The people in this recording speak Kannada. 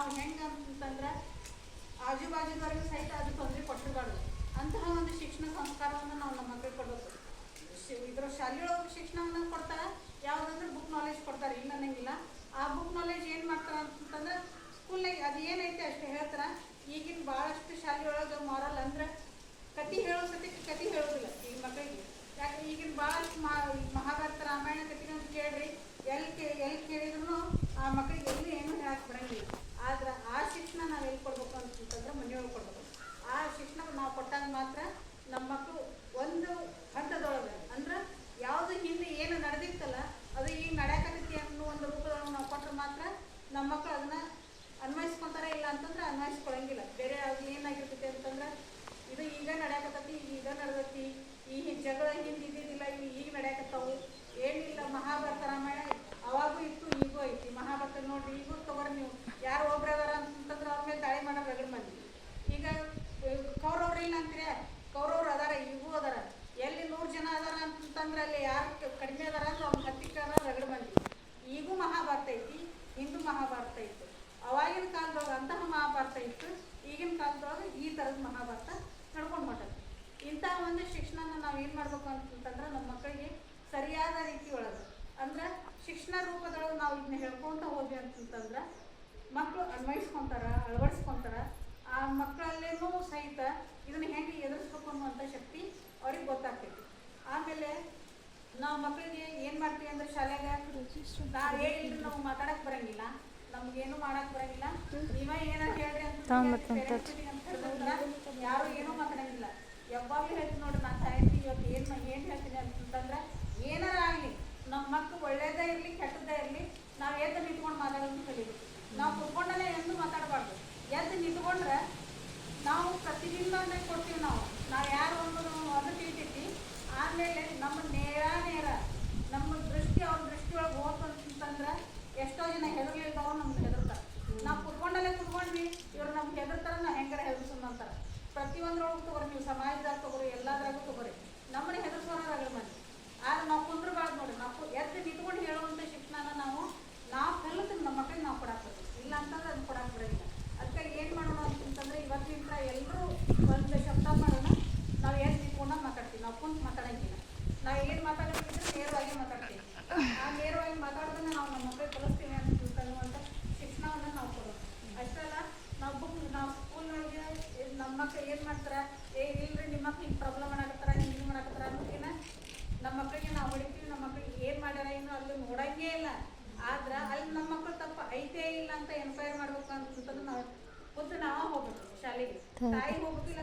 ನಾವು ಹೆಂಗೆ ಅಂತಂದ್ರೆ ಆಜು ಬಾಜುದವರೆಗೂ ಸಹಿತ ಅದು ತೊಂದರೆ ಕೊಟ್ಟಿರಬಾರ್ದು. ಅಂತಹ ಒಂದು ಶಿಕ್ಷಣ ಸಂಸ್ಕಾರವನ್ನು ನಾವು ನಮ್ಮ ಮಕ್ಕಳಿಗೆ ಕೊಡಬೇಕು. ಇದ್ರ ಶಾಲೆಯೊಳಗೆ ಶಿಕ್ಷಣವನ್ನು ಕೊಡ್ತಾರೆ. ಯಾವುದಂದ್ರೆ ಬುಕ್ ನಾಲೆಜ್ ಕೊಡ್ತಾರೆ, ಇಲ್ಲ ಅನ್ನಂಗಿಲ್ಲ. ಆ ಬುಕ್ ನಾಲೆಜ್ ಏನು ಮಾಡ್ತಾರೆ ಅಂತಂದ್ರೆ ಸ್ಕೂಲ್ನಾಗ ಅದು ಏನೈತೆ ಅಷ್ಟು ಹೇಳ್ತಾರೆ. ಈಗಿನ ಭಾಳಷ್ಟು ಶಾಲೆಯೊಳಗೆ ಮಾರಲ್ ಅಂದ್ರೆ ಕತೆ ಹೇಳೋ ಸತ್ಯಕ್ಕೆ ಕತೆ ಹೇಳೋದಿಲ್ಲ ಈಗ ಮಕ್ಕಳಿಗೆ. ಯಾಕೆ ಈಗಿನ ಭಾಳಷ್ಟು ಮಹಾಭಾರತ ರಾಮಾಯಣ ಕಥೆಗಳನ್ನು ಕೇಳ್ರಿ, ಎಲ್ಲಿ ಕೇಳಿದ್ರು ಆ ಮಕ್ಕಳಿಗೆ ಎಲ್ಲಿ ಏನು ಹೇಳಕ್ಕೆ ಬರಂಗಿಲ್ಲ. ಆದ್ರೆ ಆ ಶಿಕ್ಷಣ ನಾವು ಎಲ್ಲಿ ಕೊಡ್ಬೇಕು ಅಂತಂದ್ರೆ ಮನೆಯೊಳಗೆ ಕೊಡ್ಬೇಕು. ಆ ಶಿಕ್ಷಣ ನಾವು ಕೊಟ್ಟಾಗ ಮಾತ್ರ ನಮ್ಮ ಮಕ್ಕಳು ಒಂದು ಹಂತದೊಳಗೆ ಅಂದ್ರೆ ಯಾವುದು ಹಿಂದೆ ಏನು ನಡೆದಿತ್ತಲ್ಲ ಅದು ಈಗ ನಡೆಯಕತ್ತೈತಿ ಅನ್ನೋ ಒಂದು ರೂಪದೊಳಗೆ ನಾವು ಕೊಟ್ಟರೆ ಮಾತ್ರ ನಮ್ಮ ಮಕ್ಕಳು ಅದನ್ನು ಅನ್ವಯಿಸ್ಕೊತಾರೆ. ಇಲ್ಲ ಅಂತಂದ್ರೆ ಅನ್ವಯಿಸ್ಕೊಳಂಗಿಲ್ಲ. ಬೇರೆ ಅದು ಏನಾಗಿರ್ತೈತಿ ಅಂತಂದ್ರೆ ಇದು ಈಗ ನಡೆಯಕತ್ತೈತಿ, ಈಗ ನಡೆದೈತಿ, ಈ ಜಗಳ ಹಿಂದೆ ಇದ್ದಿದ್ದಿಲ್ಲ, ಇವು ಈಗ ನಡೆಯಕತ್ತಾವು, ಏನಿಲ್ಲ. ಮಹಾಭಾರತ ರಾಮಾಯಣ ಅವಾಗೂ ಇತ್ತು, ಈಗೂ ಐತಿ. ಮಹಾಭಾರತ ನೋಡ್ರಿ, ಈಗೂ ತಗೋರಿ ನೀವು. ಯಾರು ಒಬ್ರು ಅದಾರ ಅಂತಂದ್ರೆ ಅವ್ರ ಮೇಲೆ ದಾಳಿ ಮಾಡೋ ರಗಡ್ ಮಂದಿ. ಈಗ ಕೌರವ್ರು ಇಲ್ಲ ಅಂತೀರ, ಕೌರವ್ರು ಅದಾರ, ಈಗೂ ಅದಾರ. ಎಲ್ಲಿ 100 ಜನ ಅದಾರ ಅಂತಂದ್ರೆ ಅಲ್ಲಿ ಯಾರು ಕಡಿಮೆ ಅದಾರ ಅಂದ್ರೆ ಅವ್ನ ಹತ್ತಿಕ್ಕರ ರಗಡ್ ಮಂದಿ. ಈಗೂ ಮಹಾಭಾರತ ಐತಿ, ಹಿಂದೂ ಮಹಾಭಾರತ ಇತ್ತು. ಅವಾಗಿನ ಕಾಲದೊಳಗೆ ಅಂತಹ ಮಹಾಭಾರತ ಇತ್ತು, ಈಗಿನ ಕಾಲದೊಳಗೆ ಈ ಥರದ ಮಹಾಭಾರತ ನಡ್ಕೊಂಡು ಹೊಂಟೈತಿ. ಇಂಥ ಒಂದು ಶಿಕ್ಷಣನ ನಾವು ಏನು ಮಾಡ್ಬೇಕು ಅಂತಂದ್ರೆ ನಮ್ಮ ಮಕ್ಕಳಿಗೆ ಸರಿಯಾದ ರೀತಿ ಒಳಗೆ ಅಂದ್ರೆ ಶಿಕ್ಷಣ ರೂಪದೊಳಗೆ ನಾವು ಇದನ್ನ ಹೇಳ್ಕೊತ ಹೋದ್ವಿ ಅಂತಂದ್ರೆ ಮಕ್ಕಳು ಅನ್ವಯಿಸ್ಕೊತಾರೆ, ಅಳವಡಿಸ್ಕೊತಾರೆ. ಆ ಮಕ್ಕಳಲ್ಲೇನೂ ಸಹಿತ ಇದನ್ನು ಹೆಂಗೆ ಎದುರಿಸ್ಬೇಕು ಅನ್ನುವಂಥ ಶಕ್ತಿ ಅವ್ರಿಗೆ ಗೊತ್ತಾಗ್ತೈತಿ. ಆಮೇಲೆ ನಾವು ಮಕ್ಕಳಿಗೆ ಏನು ಮಾಡ್ತೀವಿ ಅಂದ್ರೆ ಶಾಲೆಗೆ ನಾವು ಹೇಳಿದ್ರೆ ನಾವು ಮಾತಾಡಕ್ಕೆ ಬರಂಗಿಲ್ಲ, ನಮ್ಗೇನು ಮಾಡಕ್ಕೆ ಬರಂಗಿಲ್ಲ, ನೀವೇ ಏನಾರು ಹೇಳ್ರಿ ಅಂತ ಯಾರು ಏನೂ ಮಾತಾಡಂಗಿಲ್ಲ. ಯಾವಾಗಲೂ ಹೇಳ್ತೀನಿ ನೋಡ್ರಿ, ನಾನು ಸಾಯ್ತಿ ಇವತ್ತು ಏನು ಹೇಳ್ತೀನಿ ಅಂತಂದ್ರೆ ಏನಾರ ಆಗಲಿ ನಮ್ಮ ಮಕ್ಕಳು ಒಳ್ಳೇದೇ ಇರಲಿ ಕೆಟ್ಟದ್ದೇ ಇರಲಿ ನಾವು ಎದ್ದು ನಿಂತ್ಕೊಂಡು ಮಾತಾಡೋದನ್ನು ಕಲಿಬೇಕು. ನಾವು ಕುತ್ಕೊಂಡೇ ಎಂದು ಮಾತಾಡಬಾರ್ದು. ಎದ್ದು ನಿಂತ್ಕೊಂಡ್ರೆ ನಾವು ಪ್ರತಿಬಿಂಬನೇ ಕೊಡ್ತೀವಿ. ನಾವು ಯಾರು ಅನ್ನೋದು ಅದು ತಿಳಿತೈತಿ. ಆಮೇಲೆ ನಮ್ಮ ನೇರ ನಮ್ಮ ದೃಷ್ಟಿ ಅವ್ರ ದೃಷ್ಟಿಯೊಳಗೆ ಹೋಗ್ತು ಅಂತಂದ್ರೆ ಎಷ್ಟೋ ಜನ ಹೆದರ್ಲಿಲ್ದವ್ರು ನಮ್ಗೆ ಹೆದರ್ತಾರೆ. ನಾವು ಕುತ್ಕೊಂಡ್ವಿ ಇವ್ರು ನಮ್ಗೆ ಹೆದರ್ತಾರೆ, ನಾವು ಹೆಂಗಾರ ಹೆದರ್ಸೋಣ ಅಂತಾರೆ. ಪ್ರತಿಯೊಂದ್ರೊಳಗೆ ತಗೋರಿ, ನೀವು ಸಮಾಜದಾಗ ತಗೋರಿ, ಎಲ್ಲದ್ರಾಗೂ ತಗೋರಿ, ನಮ್ಮನ್ನ ಹೆದರ್ಸೋರಾಗಲ್ಲ ಮಂದಿ. ಆದ್ರೆ ನಾವು ಕುಂದ್ರಬಾರ್ದು ನೋಡ್ರಿ. ನಾವು ಎದ್ದು ನಿಂತ್ಕೊಂಡು ಹೇಳುವಂಥ ಶಿಕ್ಷಣನ ನಾವು ಕಲಿತು ನಮ್ಮ ಮಕ್ಕಳಿಗೆ ನಾವು ಕೊಡಾಕ್ಬೇಕು. ಇಲ್ಲ ಅಂತಂದ್ರೆ ಅದು ಕೊಡಕ್ಕೆ ಬರೋದಿಲ್ಲ. ಅದಕ್ಕಾಗಿ ಏನು ಮಾಡೋಣ ಅಂತಂದ್ರೆ ಇವತ್ತಿನ ಎಲ್ಲರೂ ಒಂದು ಶಬ್ದ ಮಾಡೋಣ. ನಾವು ಎದ್ದು ನಿಂತ್ಕೊಂಡ ಮಾತಾಡ್ತೀವಿ, ನಾವು ಕುಂತು ಮಾತಾಡೋಂಗಿಲ್ಲ. ನಾವು ಏನು ಮಾತಾಡೋದಿದ್ರೆ ನೇರವಾಗಿ ಮಾತಾಡ್ತೀವಿ. ಆ ನೇರವಾಗಿ ಮಾತಾಡೋದನ್ನ ನಾವು ನಮ್ಮ ಮಕ್ಕಳಿಗೆ ಕಲಿಸ್ತೀವಿ ಅನ್ನುವಂಥ ಶಿಕ್ಷಣವನ್ನು ನಾವು ಕೊಡೋದು. ಅಷ್ಟಲ್ಲ ನಾವು ಸ್ಕೂಲ್ನೊಳಗೆ ನಮ್ಮ ಮಕ್ಕಳು ಏನು ಮಾಡ್ತಾರೆ, ಇಲ್ರಿ ನಿಮ್ಮ ಮಕ್ಳು ಹಿಂಗೆ ಪ್ರಾಬ್ಲಮ್ ಮಾಡಾಕತ್ತಾರ, ಹಿಂಗೆ ಮಾಡಾಕತ್ತಾರ ಅನ್ನೋದಕ್ಕಿಂತ ನಮ್ಮ ಮಕ್ಕಳಿಗೆ ನಾವು ಹೊಡಿತೀವಿ. ನಮ್ಮ ಮಕ್ಕಳಿಗೆ ಏನು ಮಾಡ್ಯಾರ ಏನು ಅಲ್ಲಿ ನೋಡಂಗೇ ಇಲ್ಲ. ಆದ್ರೆ ಅಲ್ಲಿ ನಮ್ಮ ಮಕ್ಕಳು ತಪ್ಪು ಐತೇ ಇಲ್ಲ ಅಂತ ಎನ್ಕ್ವೈರಿ ಮಾಡ್ಬೇಕು ಅಂತಂದ್ರೆ ನಾವು ಖುದ್ದು ನಾವು ಹೋಗ್ಬೇಕು ಶಾಲೆಗೆ. ತಾಯಿ ಹೋಗ್ಬೇಕಿಲ್ಲ